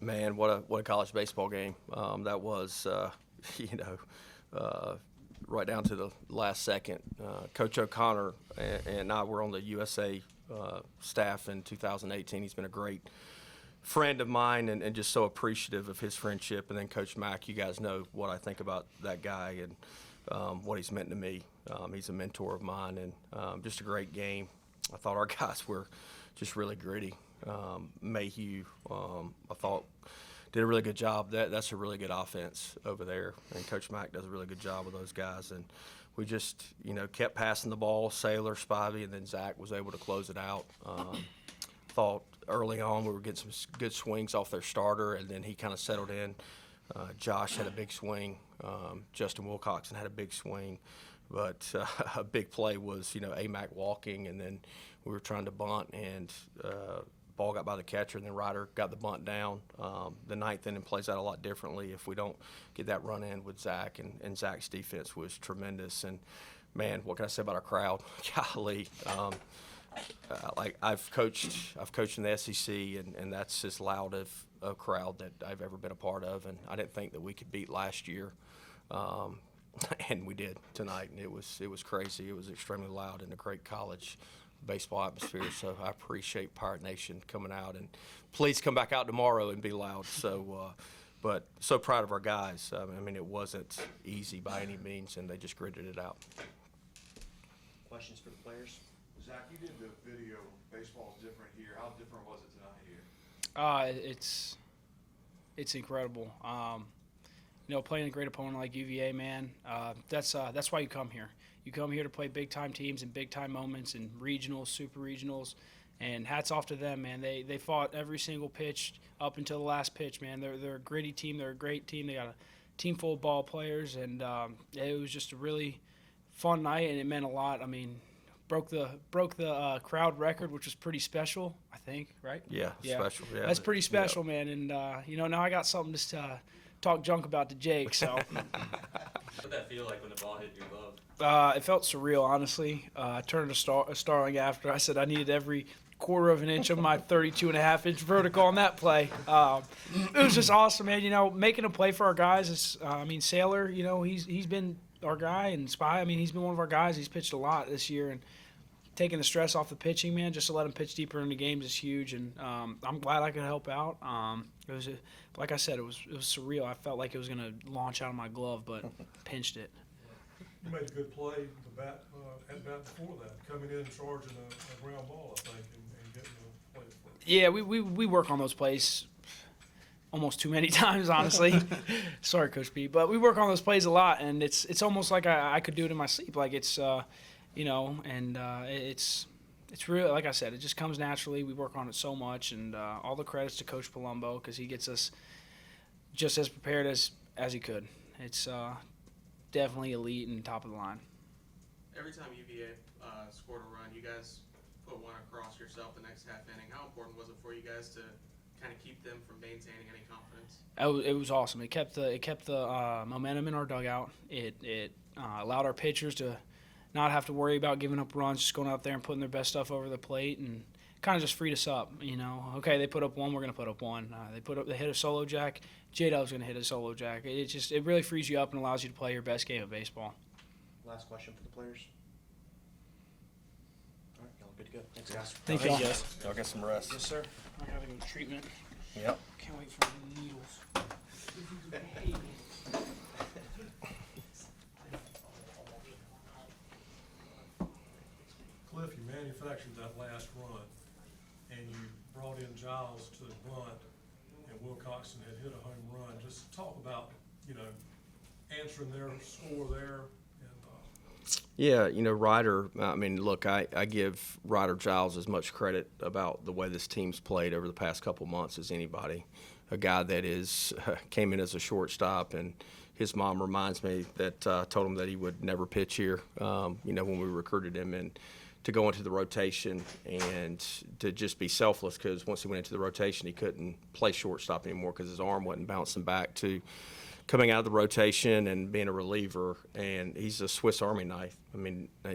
Man, what a college baseball game that was. You right down to the last second. Coach O'Connor and I were on the USA staff in 2018. He's been a great friend of mine and just so appreciative of his friendship. And then Coach Mack, you guys know what I think about that guy and what he's meant to me. He's a mentor of mine and just a great game. I thought our guys were just really gritty. Mayhew, I thought, did a really good job. That's a really good offense over there, and Coach Mack does a really good job with those guys. And we just, kept passing the ball, Saylor, Spivey, and then Zach was able to close it out. Thought early on we were getting some good swings off their starter, and then he kind of settled in. Josh had a big swing. Justin Wilcoxon had a big swing. But a big play was, AMAC walking, and then we were trying to bunt, and ball got by the catcher, and then Ryder got the bunt down. The ninth inning plays out a lot differently if we don't get that run in with Zach, and Zach's defense was tremendous. And, man, what can I say about our crowd? Golly. I've coached in the SEC, and that's as loud of a crowd that I've ever been a part of, and I didn't think that we could beat last year. And we did tonight, and it was crazy. It was extremely loud in a great college baseball atmosphere. So I appreciate Pirate Nation coming out, and please come back out tomorrow and be loud. So, but so proud of our guys. I mean, it wasn't easy by any means, and they just gritted it out. Questions for the players? Zach, you did the video. Baseball's different here. How different was it tonight here? It's incredible. Playing a great opponent like UVA, man, that's why you come here. You come here to play big-time teams and big-time moments and regionals, super regionals, and hats off to them, man. They fought every single pitch up until the last pitch, man. They're a gritty team. They're a great team. They got a team full of ball players, and it was just a really fun night, and it meant a lot. I mean, broke the crowd record, which was pretty special, I think, right? Yeah. Special. Yeah, that's pretty special, man. And now I got something to talk junk about to Jake. So. What did that feel like when the ball hit your glove? It felt surreal, honestly. I turned to Starling after. I said I needed every quarter of an inch of my 32.5-inch vertical on that play. It was just awesome, man. Making a play for our guys is, Saylor, he's been our guy, and Spy, he's been one of our guys. He's pitched a lot this year, and taking the stress off the pitching, man, just to let him pitch deeper into games is huge, and I'm glad I could help out. It was, like I said, it was surreal. I felt like it was going to launch out of my glove, but pinched it. You made a good play at bat before that, coming in and charging a ground ball, I think, and getting the play. Yeah, we work on those plays almost too many times, honestly. Sorry, Coach B, but we work on those plays a lot, and it's almost like I could do it in my sleep. Like it's it's real. Like I said, it just comes naturally. We work on it so much, and all the credits to Coach Palumbo because he gets us just as prepared as he could. It's definitely elite and top of the line. Every time UVA scored a run, you guys put one across yourself the next half inning. How important was it for you guys to kind of keep them from maintaining any confidence? It was awesome. It kept the momentum in our dugout. It allowed our pitchers to not have to worry about giving up runs, just going out there and putting their best stuff over the plate, and kind of just freed us up. Okay, they put up one, we're going to put up one. They hit a solo jack. J-Dub's going to hit a solo jack. It really frees you up and allows you to play your best game of baseball. Last question for the players. All right, y'all good to go. Thanks, guys. Thank you. Y'all get some rest. Yes, sir. I got to go to treatment. Yep. Can't wait for the needles. Cliff, you manufactured that last run, and you brought in Giles to bunt, and Wilcoxon had hit a home run. Just talk about, answering their score there. Yeah, Ryder, look, I give Ryder Giles as much credit about the way this team's played over the past couple months as anybody. A guy that came in as a shortstop, and his mom reminds me that told him that he would never pitch here, when we recruited him, and to go into the rotation and to just be selfless, because once he went into the rotation, he couldn't play shortstop anymore because his arm wasn't bouncing back, to coming out of the rotation and being a reliever, and he's a Swiss Army knife.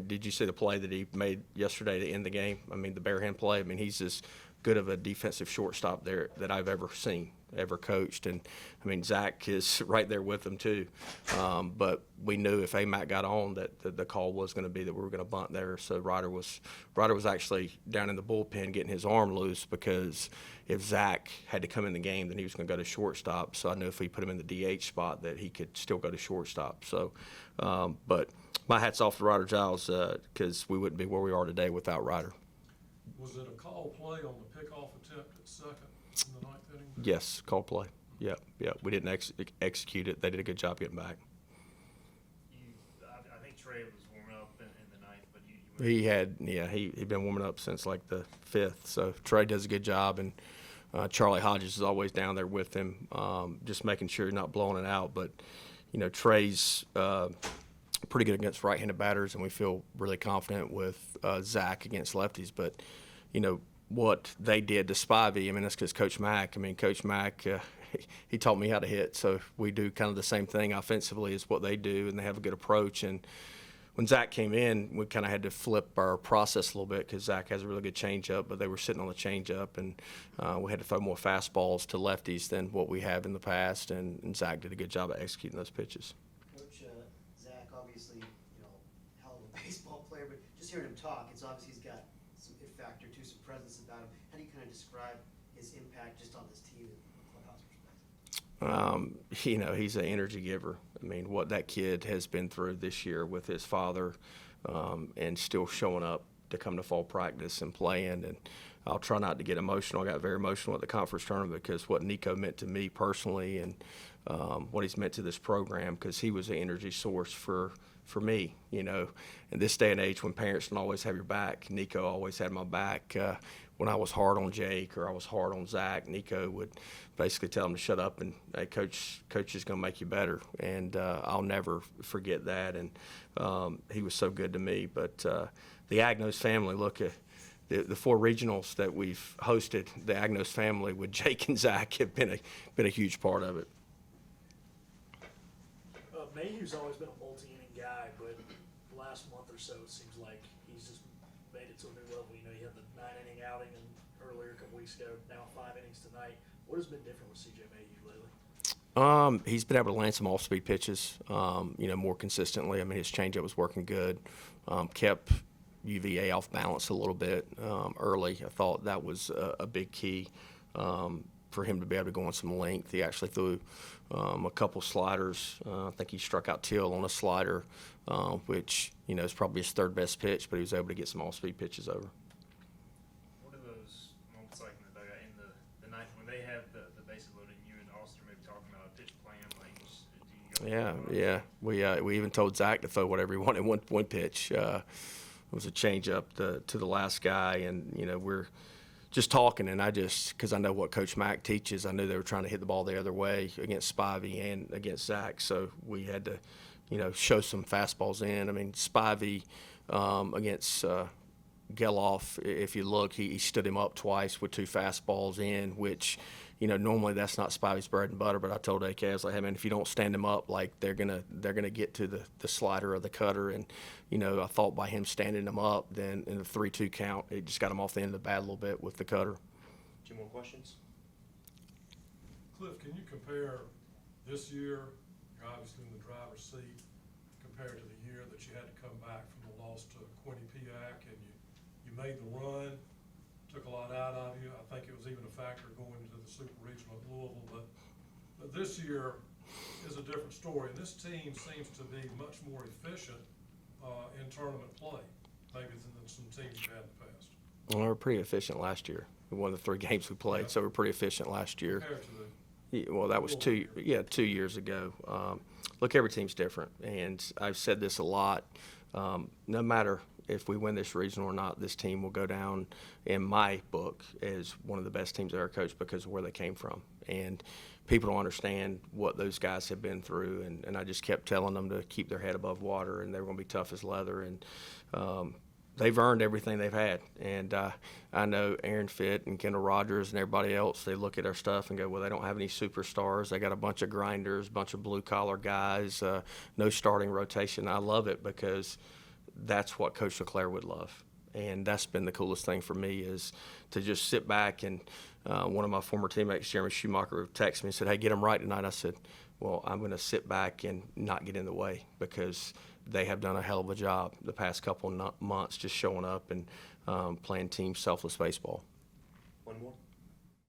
Did you see the play that he made yesterday to end the game? The bare hand play. He's as good of a defensive shortstop there that I've ever seen, ever coached. And, I mean, Zach is right there with them too. But we knew if AMAC got on that the call was going to be that we were going to bunt there. So Ryder was actually down in the bullpen getting his arm loose because if Zach had to come in the game, then he was going to go to shortstop. So I knew if we put him in the DH spot that he could still go to shortstop. So, but my hat's off to Ryder Giles because we wouldn't be where we are today without Ryder. Was it a call play on the pickoff attempt at second in the ninth inning? Yes, call play. Yeah. We didn't execute it. They did a good job getting back. I think Trey was warming up in the ninth, but He'd been warming up since like the 5th. So Trey does a good job, and Charlie Hodges is always down there with him, just making sure you're not blowing it out. But Trey's pretty good against right-handed batters, and we feel really confident with Zach against lefties. But what they did to Spivey, I mean, that's because Coach Mack. Coach Mack, he taught me how to hit. So we do kind of the same thing offensively as what they do, and they have a good approach. And when Zach came in, we kind of had to flip our process a little bit because Zach has a really good changeup, but they were sitting on the changeup, and we had to throw more fastballs to lefties than what we have in the past. And Zach did a good job of executing those pitches. Coach, Zach, obviously, hell of a baseball player, but just hearing him talk, it's obvious he's got some it factor to some presence about him. How do you kind of describe his impact just on this team and clubhouse perspective? He's an energy giver. I mean, what that kid has been through this year with his father, and still showing up to come to fall practice and playing. And I'll try not to get emotional. I got very emotional at the conference tournament because what Nico meant to me personally, and what he's meant to this program, because he was an energy source for me. In this day and age when parents don't always have your back, Nico always had my back. When I was hard on Jake or I was hard on Zach, Nico would basically tell him to shut up and, hey, coach is going to make you better. And I'll never forget that. And he was so good to me. But the Agnos family, look at the 4 regionals that we've hosted. The Agnos family with Jake and Zach have been a huge part of it. Mayhew's always been a multi-inning guy, but the last month or so it seems like he's just made it to a new level. He had the 9-inning outing earlier a couple weeks ago, now 5 innings tonight. What has been different with CJ Mayhew lately? He's been able to land some off-speed pitches, more consistently. I mean, his changeup was working good. Kept UVA off balance a little bit early. I thought that was a big key for him to be able to go on some length. He actually threw a couple sliders. I think he struck out Till on a slider, which, is probably his 3rd best pitch, but he was able to get some off-speed pitches over. What are those moments like in the dugout in the ninth when they have the bases loaded and you and Austin maybe talking about a pitch plan? Like, do you go We even told Zach to throw whatever he wanted one pitch. It was a changeup to the last guy, and we're just talking, and because I know what Coach Mack teaches, I knew they were trying to hit the ball the other way against Spivey and against Zach, so we had to, show some fastballs in. I mean, Spivey against Geloff, if you look, he stood him up twice with 2 fastballs in, which, normally that's not Spivey's bread and butter. But I told AK, I was like, hey man, if you don't stand him up, like they're gonna get to the slider or the cutter. And I thought by him standing him up, then in the 3-2 count, it just got him off the end of the bat a little bit with the cutter. 2 more questions. Cliff, can you compare this year, you're obviously in the driver's seat, compared to the year that you had to come back from the loss to Quinnipiac, and you made the run, took a lot out of you. I think it was even a factor going into the Super Regional at Louisville, but this year is a different story, and this team seems to be much more efficient in tournament play, maybe than some teams you've had in the past. Well, we were pretty efficient last year. We won the 3 games we played, so we're pretty efficient last year. Compared to Well, that was 2 years ago. Look, every team's different, and I've said this a lot. No matter if we win this regional or not, this team will go down in my book as one of the best teams I ever coached because of where they came from. And people don't understand what those guys have been through, and I just kept telling them to keep their head above water, and they're going to be tough as leather. And they've earned everything they've had. And I know Aaron Fitt and Kendall Rogers and everybody else, they look at our stuff and go, well, they don't have any superstars. They got a bunch of grinders, a bunch of blue-collar guys, no starting rotation. I love it because that's what Coach LeClaire would love. And that's been the coolest thing for me, is to just sit back. And one of my former teammates, Jeremy Schumacher, texted me and said, "Hey, get them right tonight." I said, "Well, I'm going to sit back and not get in the way, because they have done a hell of a job the past couple months just showing up and playing team selfless baseball." One more.